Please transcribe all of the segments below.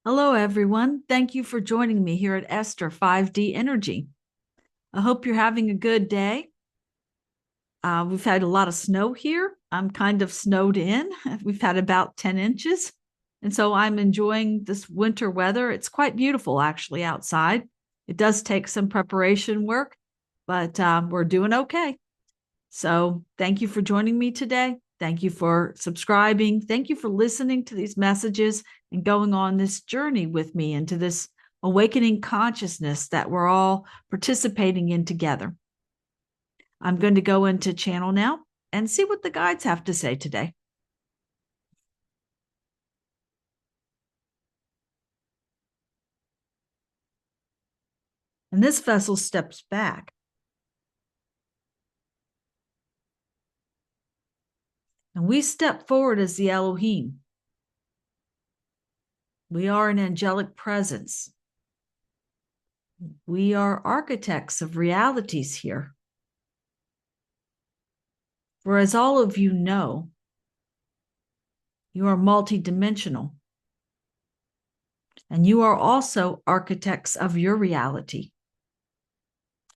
Hello, everyone. Thank you for joining me here at Esther 5D Energy. I hope you're having a good day. We've had a lot of snow here. I'm kind of snowed in. We've had about 10 inches. And so I'm enjoying this winter weather. It's quite beautiful, actually, outside. It does take some preparation work, but we're doing okay. So thank you for joining me today. Thank you for subscribing. Thank you for listening to these messages and going on this journey with me into this awakening consciousness that we're all participating in together. I'm going to go into channel now and see what the guides have to say today. And this vessel steps back. And we step forward as the Elohim. We are an angelic presence. We are architects of realities here. For as all of you know, you are multidimensional. And you are also architects of your reality.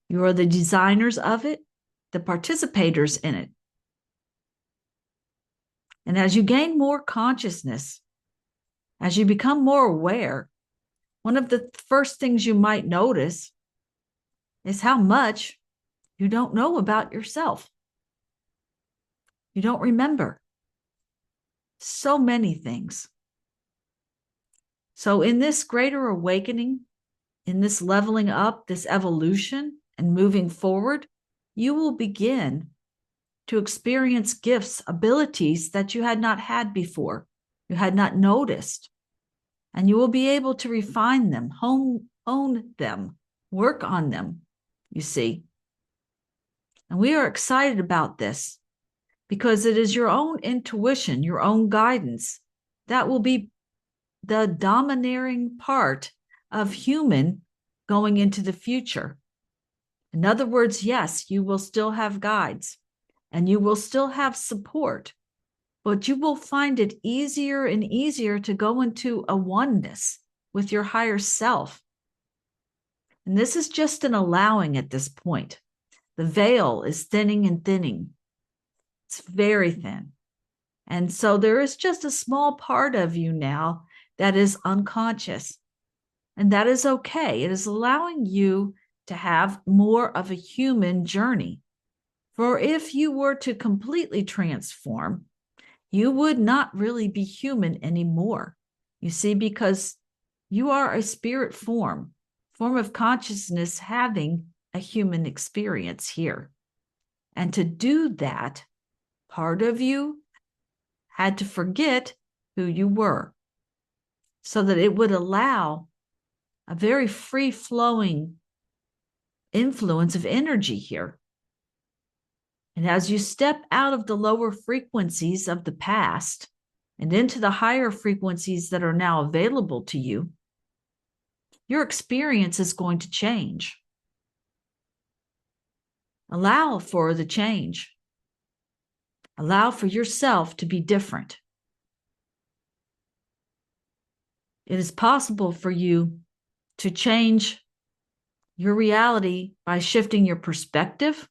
You are the designers of it, the participators in it. And as you gain more consciousness, as you become more aware, one of the first things you might notice is how much you don't know about yourself. You don't remember so many things. So in this greater awakening, in this leveling up, this evolution and moving forward, you will begin to experience gifts, abilities that you had not had before, you had not noticed. And you will be able to refine them, hone them, work on them, you see. And we are excited about this because it is your own intuition, your own guidance that will be the domineering part of human going into the future. In other words, yes, you will still have guides and you will still have support, but you will find it easier and easier to go into a oneness with your higher self. And this is just an allowing at this point. The veil is thinning and thinning. It's very thin. And so there is just a small part of you now that is unconscious. And that is okay. It is allowing you to have more of a human journey. For if you were to completely transform, you would not really be human anymore. You see, because you are a spirit form of consciousness having a human experience here. And to do that, part of you had to forget who you were so that it would allow a very free-flowing influence of energy here. And as you step out of the lower frequencies of the past and into the higher frequencies that are now available to you, your experience is going to change. Allow for the change. Allow for yourself to be different. It is possible for you to change your reality by shifting your perspective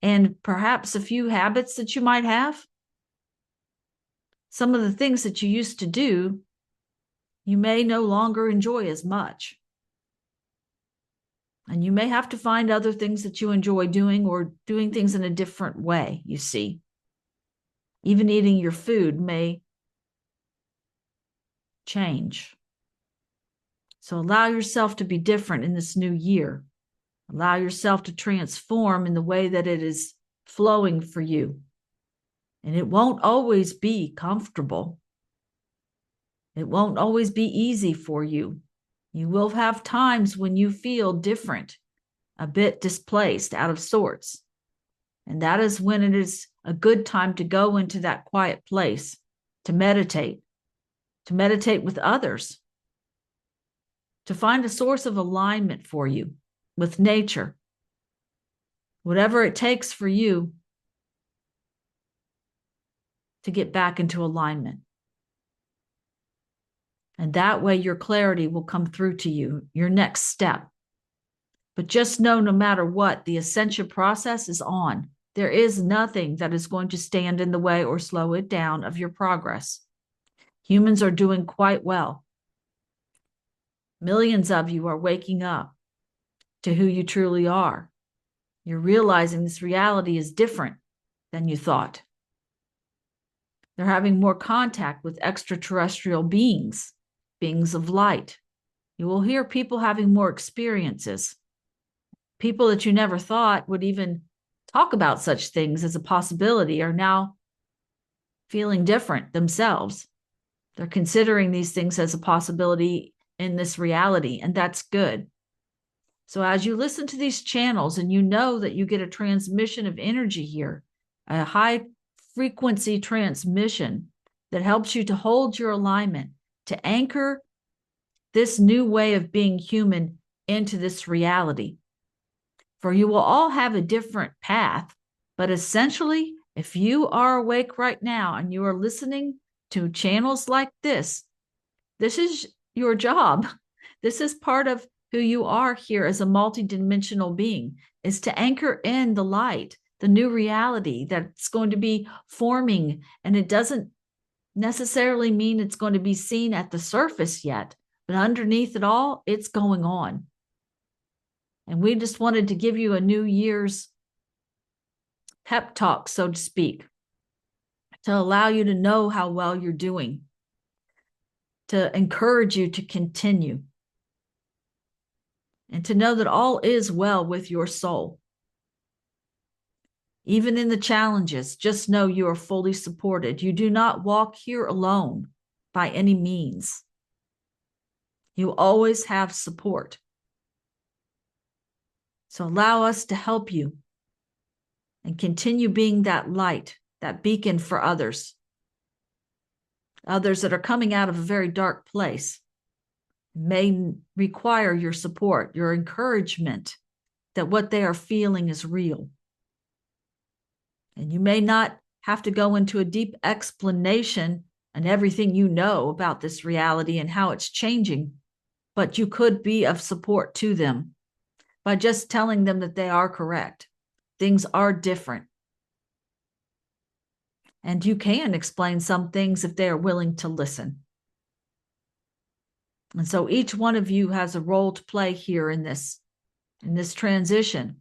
and perhaps a few habits that you might have. Some of the things that you used to do, you may no longer enjoy as much. And you may have to find other things that you enjoy doing or doing things in a different way, you see. Even eating your food may change. So allow yourself to be different in this new year. Allow yourself to transform in the way that it is flowing for you. And it won't always be comfortable. It won't always be easy for you. You will have times when you feel different, a bit displaced, out of sorts. And that is when it is a good time to go into that quiet place, to meditate with others, to find a source of alignment for you with nature, whatever it takes for you to get back into alignment. And that way your clarity will come through to you, your next step. But just know, no matter what, the ascension process is on. There is nothing that is going to stand in the way or slow it down of your progress. Humans are doing quite well. Millions of you are waking up to who you truly are. You're realizing this reality is different than you thought. They're having more contact with extraterrestrial beings, beings of light. You will hear people having more experiences. People that you never thought would even talk about such things as a possibility are now feeling different themselves. They're considering these things as a possibility in this reality, and that's good. So as you listen to these channels and you know that you get a transmission of energy here, a high frequency transmission that helps you to hold your alignment, to anchor this new way of being human into this reality. For you will all have a different path, but essentially, if you are awake right now and you are listening to channels like this is your job. This is part of who you are here as a multidimensional being, is to anchor in the light, the new reality that's going to be forming. And it doesn't necessarily mean it's going to be seen at the surface yet, but underneath it all, it's going on. And we just wanted to give you a New Year's pep talk, so to speak, to allow you to know how well you're doing, to encourage you to continue, and to know that all is well with your soul. Even in the challenges, just know you are fully supported. You do not walk here alone by any means. You always have support. So allow us to help you and continue being that light, that beacon for others that are coming out of a very dark place. May require your support, your encouragement that what they are feeling is real. And you may not have to go into a deep explanation and everything you know about this reality and how it's changing, but you could be of support to them by just telling them that they are correct. Things are different. And you can explain some things if they are willing to listen. And so each one of you has a role to play here in this transition.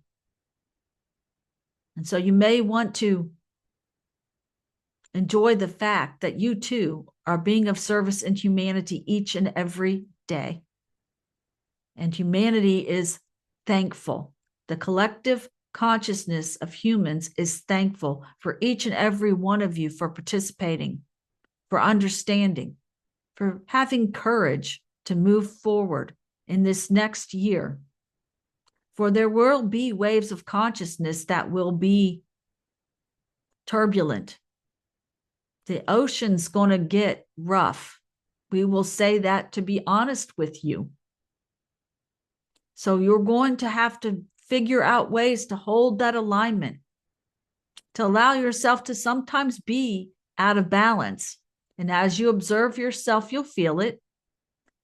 And so you may want to enjoy the fact that you too are being of service in humanity each and every day. And humanity is thankful. The collective consciousness of humans is thankful for each and every one of you for participating, for understanding, for having courage to move forward in this next year. For there will be waves of consciousness that will be turbulent. The ocean's going to get rough. We will say that to be honest with you. So you're going to have to figure out ways to hold that alignment, to allow yourself to sometimes be out of balance. And as you observe yourself, you'll feel it.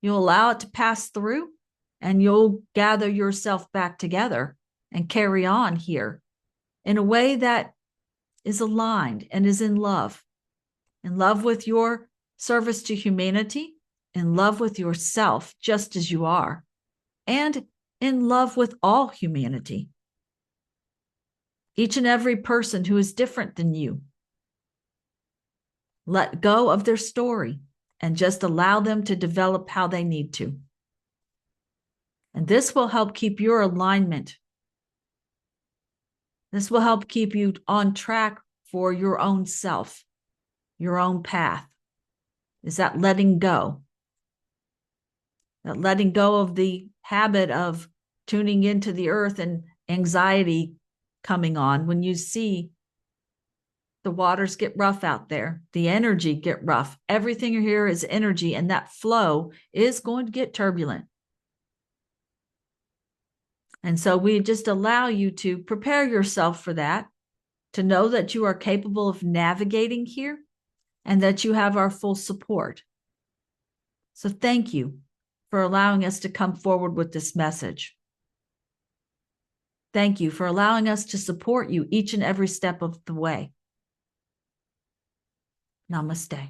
You'll allow it to pass through, and you'll gather yourself back together and carry on here in a way that is aligned and is in love with your service to humanity, in love with yourself just as you are, and in love with all humanity. Each and every person who is different than you. Let go of their story and just allow them to develop how they need to. And this will help keep your alignment. This will help keep you on track for your own self, your own path. Is that letting go? That letting go of the habit of tuning into the earth and anxiety coming on when you see the waters get rough out there, the energy get rough. Everything here is energy, and that flow is going to get turbulent. And so we just allow you to prepare yourself for that, to know that you are capable of navigating here and that you have our full support. So thank you for allowing us to come forward with this message. Thank you for allowing us to support you each and every step of the way. Namaste.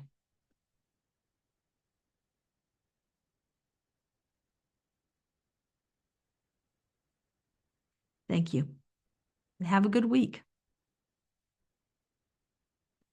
Thank you. And have a good week.